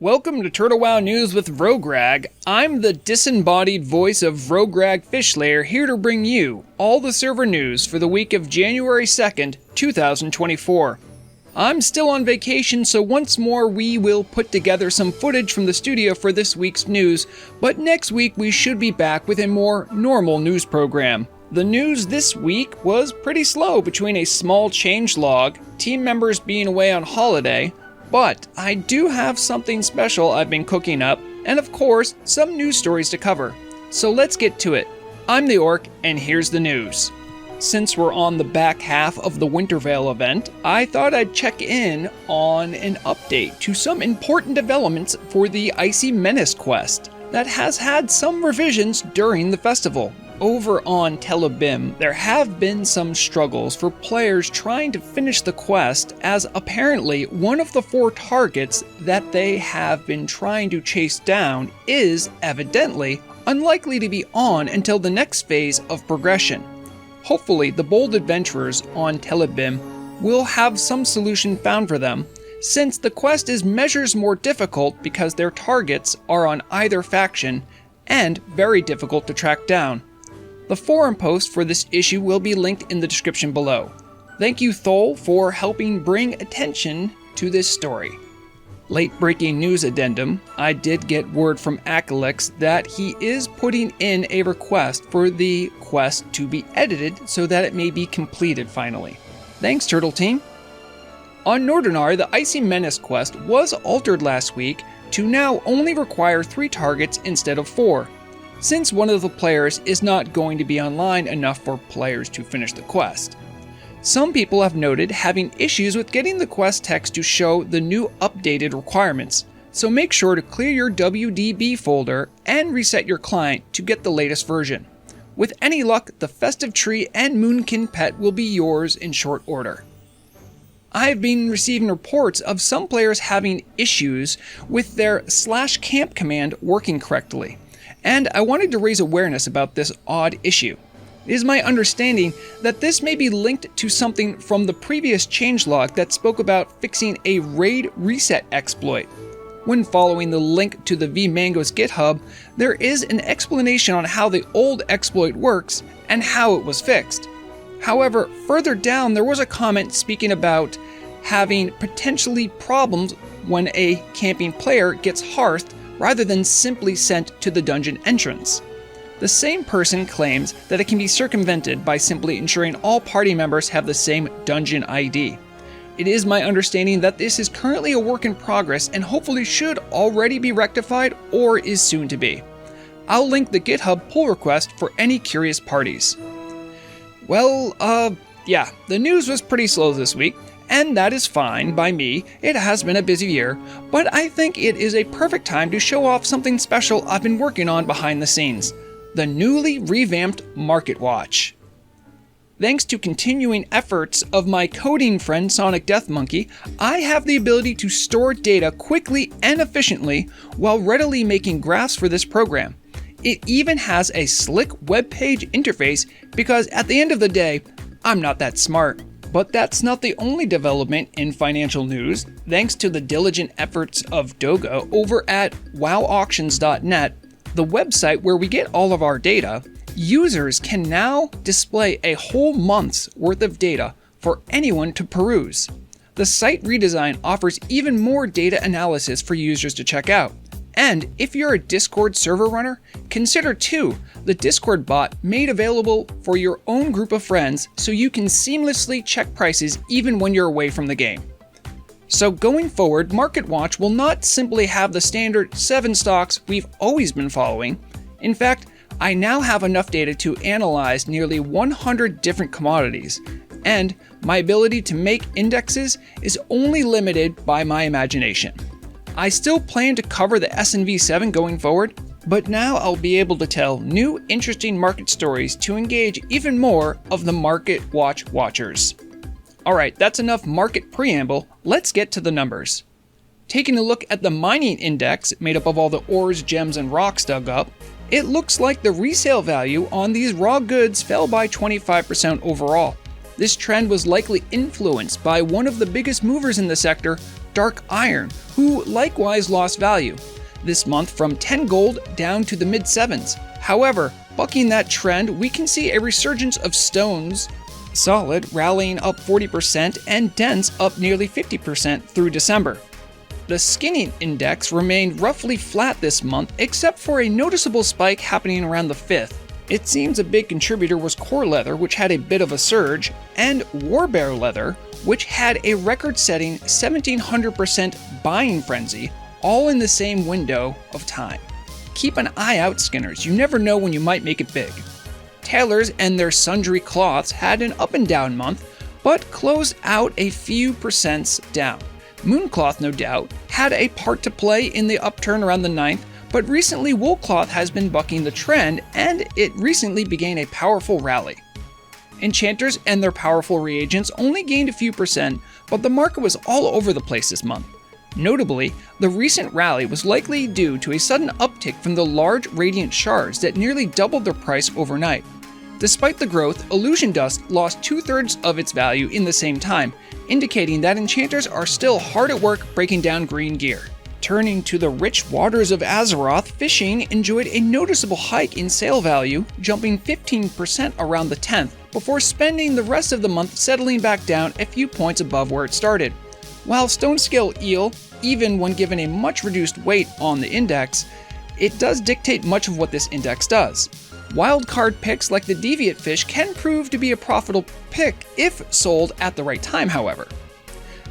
Welcome to Turtle Wow News with Vrograg. I'm the disembodied voice of Vrograg Fishlayer, here to bring you all the server news for the week of January 2nd, 2024. I'm still on vacation, so once more we will put together some footage from the studio for this week's news, but next week we should be back with a more normal news program. The news this week was pretty slow between a small changelog, team members being away on holiday, but I do have something special I've been cooking up, and of course, some news stories to cover. So let's get to it. I'm the Orc, and here's the news. Since we're on the back half of the Wintervale event, I thought I'd check in on an update to some important developments for the Icy Menace quest that has had some revisions during the festival. Over on Telebim, there have been some struggles for players trying to finish the quest, as apparently one of the 4 targets that they have been trying to chase down is evidently unlikely to be on until the next phase of progression. Hopefully, the bold adventurers on Telebim will have some solution found for them, since the quest is measures more difficult because their targets are on either faction and very difficult to track down. The forum post for this issue will be linked in the description below. Thank you, Thol, for helping bring attention to this story. Late breaking news addendum, I did get word from Acalex that he is putting in a request for the quest to be edited so that it may be completed finally. Thanks, Turtle Team. On Nordonar, the Icy Menace quest was altered last week to now only require 3 targets instead of 4. Since one of the players is not going to be online enough for players to finish the quest. Some people have noted having issues with getting the quest text to show the new updated requirements, so make sure to clear your WDB folder and reset your client to get the latest version. With any luck, the Festive Tree and Moonkin pet will be yours in short order. I've been receiving reports of some players having issues with their /camp command working correctly, and I wanted to raise awareness about this odd issue. It is my understanding that this may be linked to something from the previous changelog that spoke about fixing a raid reset exploit. When following the link to the vMango's GitHub, there is an explanation on how the old exploit works and how it was fixed. However, further down there was a comment speaking about having potentially problems when a camping player gets hearthed rather than simply sent to the dungeon entrance. The same person claims that it can be circumvented by simply ensuring all party members have the same dungeon ID. It is my understanding that this is currently a work in progress and hopefully should already be rectified or is soon to be. I'll link the GitHub pull request for any curious parties. Well, yeah, the news was pretty slow this week, and that is fine by me. It has been a busy year, but I think it is a perfect time to show off something special I've been working on behind the scenes. The newly revamped Market Watch. Thanks to continuing efforts of my coding friend Sonic Death Monkey, I have the ability to store data quickly and efficiently while readily making graphs for this program. It even has a slick web page interface because at the end of the day, I'm not that smart. But that's not the only development in financial news. Thanks to the diligent efforts of Doga over at wowauctions.net, the website where we get all of our data, users can now display a whole month's worth of data for anyone to peruse. The site redesign offers even more data analysis for users to check out. And if you're a Discord server runner, consider too the Discord bot made available for your own group of friends so you can seamlessly check prices even when you're away from the game. So going forward, Market Watch will not simply have the standard 7 stocks we've always been following. In fact, I now have enough data to analyze nearly 100 different commodities, and my ability to make indexes is only limited by my imagination. I still plan to cover the S&V 7 going forward, but now I'll be able to tell new interesting market stories to engage even more of the Market Watch watchers. Alright, that's enough market preamble, let's get to the numbers. Taking a look at the mining index, made up of all the ores, gems, and rocks dug up, it looks like the resale value on these raw goods fell by 25% overall. This trend was likely influenced by one of the biggest movers in the sector, Dark Iron, who likewise lost value, this month from 10 gold down to the mid-7s. However, bucking that trend, we can see a resurgence of stones, solid rallying up 40% and dense up nearly 50% through December. The skinning index remained roughly flat this month, except for a noticeable spike happening around the 5th. It seems a big contributor was core leather, which had a bit of a surge, and Warbear leather, which had a record-setting 1700% buying frenzy, all in the same window of time. Keep an eye out, skinners, you never know when you might make it big. Tailors and their sundry cloths had an up and down month, but closed out a few percents down. Mooncloth, no doubt, had a part to play in the upturn around the 9th, but recently Woolcloth has been bucking the trend, and it recently began a powerful rally. Enchanters and their powerful reagents only gained a few percent, but the market was all over the place this month. Notably, the recent rally was likely due to a sudden uptick from the large radiant shards that nearly doubled their price overnight. Despite the growth, Illusion Dust lost 2/3 of its value in the same time, indicating that enchanters are still hard at work breaking down green gear. Turning to the rich waters of Azeroth, fishing enjoyed a noticeable hike in sale value, jumping 15% around the 10th, before spending the rest of the month settling back down a few points above where it started. While Stonescale eel, even when given a much reduced weight on the index, it does dictate much of what this index does. Wildcard picks like the Deviate fish can prove to be a profitable pick if sold at the right time, however.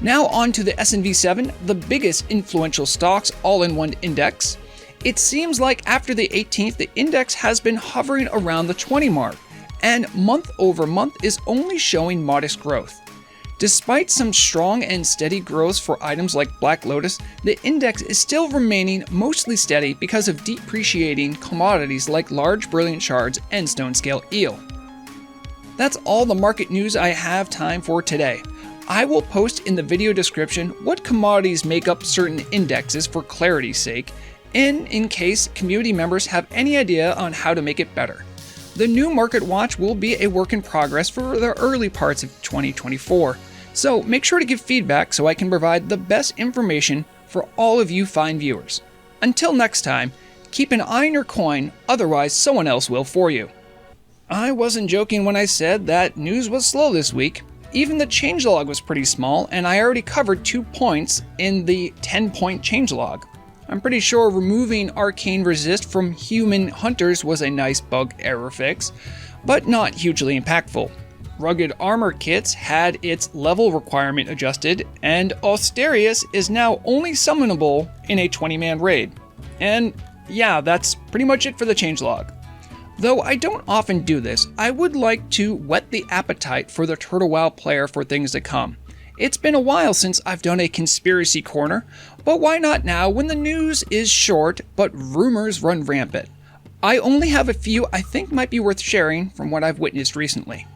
Now on to the SNV7, the biggest influential stocks all-in-one index. It seems like after the 18th, the index has been hovering around the 20 mark, and month over month is only showing modest growth. Despite some strong and steady growth for items like Black Lotus, the index is still remaining mostly steady because of depreciating commodities like large brilliant shards and Stonescale eel. That's all the market news I have time for today. I will post in the video description what commodities make up certain indexes for clarity's sake, and in case community members have any idea on how to make it better. The new Market Watch will be a work in progress for the early parts of 2024. So make sure to give feedback so I can provide the best information for all of you fine viewers. Until next time, keep an eye on your coin, otherwise someone else will for you. I wasn't joking when I said that news was slow this week. Even the changelog was pretty small, and I already covered 2 points in the 10-point changelog. I'm pretty sure removing arcane resist from human hunters was a nice bug error fix, but not hugely impactful. Rugged armor kits had its level requirement adjusted, and Austerius is now only summonable in a 20-man raid. And yeah, that's pretty much it for the changelog. Though I don't often do this, I would like to whet the appetite for the Turtle WoW player for things to come. It's been a while since I've done a conspiracy corner, but why not now when the news is short but rumors run rampant? I only have a few I think might be worth sharing from what I've witnessed recently.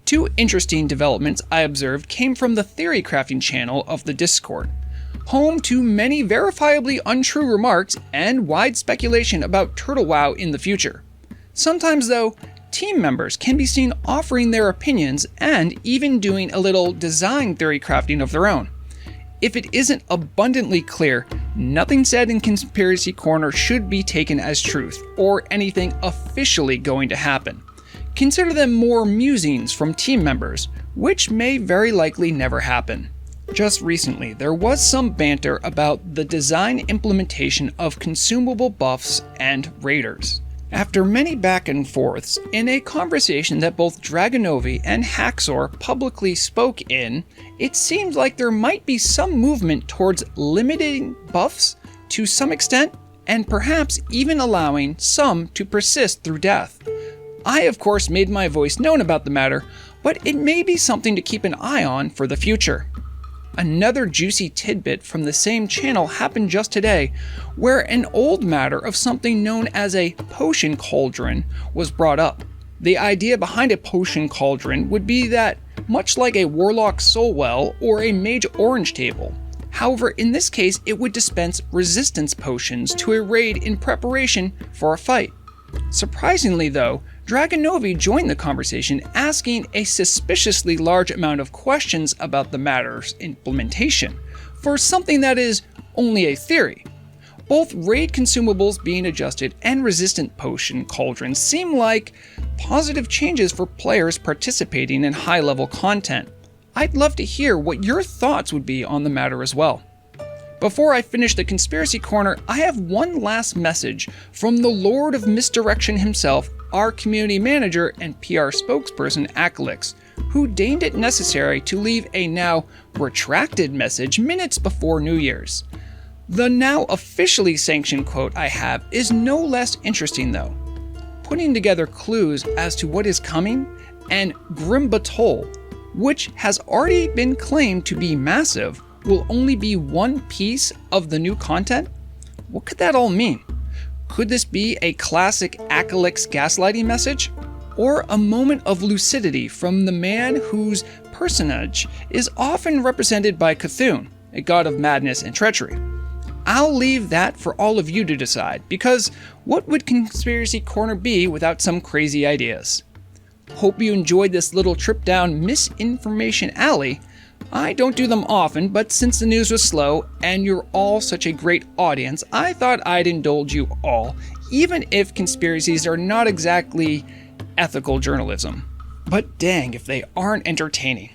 2 interesting developments I observed came from the theory crafting channel of the Discord, home to many verifiably untrue remarks and wide speculation about Turtle WoW in the future. Sometimes though, team members can be seen offering their opinions and even doing a little design theory crafting of their own. If it isn't abundantly clear, nothing said in Conspiracy Corner should be taken as truth or anything officially going to happen. Consider them more musings from team members, which may very likely never happen. Just recently, there was some banter about the design implementation of consumable buffs and raiders. After many back and forths, in a conversation that both Dragonovi and Haxor publicly spoke in, it seemed like there might be some movement towards limiting buffs to some extent, and perhaps even allowing some to persist through death. I, of course, made my voice known about the matter, but it may be something to keep an eye on for the future. Another juicy tidbit from the same channel happened just today, where an old matter of something known as a potion cauldron was brought up. The idea behind a potion cauldron would be that, much like a warlock soul well or a mage orange table, however, in this case it would dispense resistance potions to a raid in preparation for a fight. Surprisingly though, Dragonovi joined the conversation asking a suspiciously large amount of questions about the matter's implementation, for something that is only a theory. Both raid consumables being adjusted and resistant potion cauldrons seem like positive changes for players participating in high-level content. I'd love to hear what your thoughts would be on the matter as well. Before I finish the Conspiracy Corner, I have one last message from the Lord of Misdirection himself, our community manager and PR spokesperson Acalix, who deemed it necessary to leave a now retracted message minutes before New Year's. The now officially sanctioned quote I have is no less interesting though. Putting together clues as to what is coming, and Grimbatol, which has already been claimed to be massive, will only be one piece of the new content? What could that all mean? Could this be a classic Acalix gaslighting message? Or a moment of lucidity from the man whose personage is often represented by Cthulhu, a god of madness and treachery? I'll leave that for all of you to decide, because what would Conspiracy Corner be without some crazy ideas? Hope you enjoyed this little trip down misinformation alley. I don't do them often, but since the news was slow and you're all such a great audience, I thought I'd indulge you all, even if conspiracies are not exactly ethical journalism. But dang if they aren't entertaining.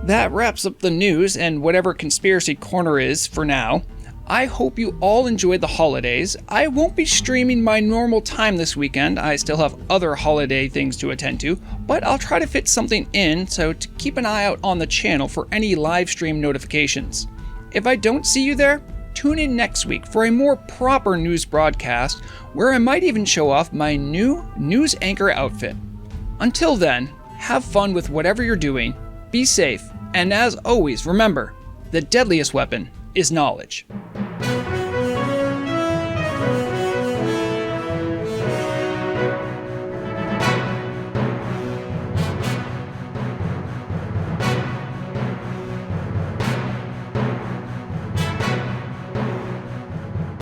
That wraps up the news and whatever Conspiracy Corner is for now. I hope you all enjoyed the holidays. I won't be streaming my normal time this weekend. I still have other holiday things to attend to, but I'll try to fit something in, so to keep an eye out on the channel for any live stream notifications. If I don't see you there, tune in next week for a more proper news broadcast where I might even show off my new news anchor outfit. Until then, have fun with whatever you're doing, be safe, and as always, remember, the deadliest weapon is knowledge.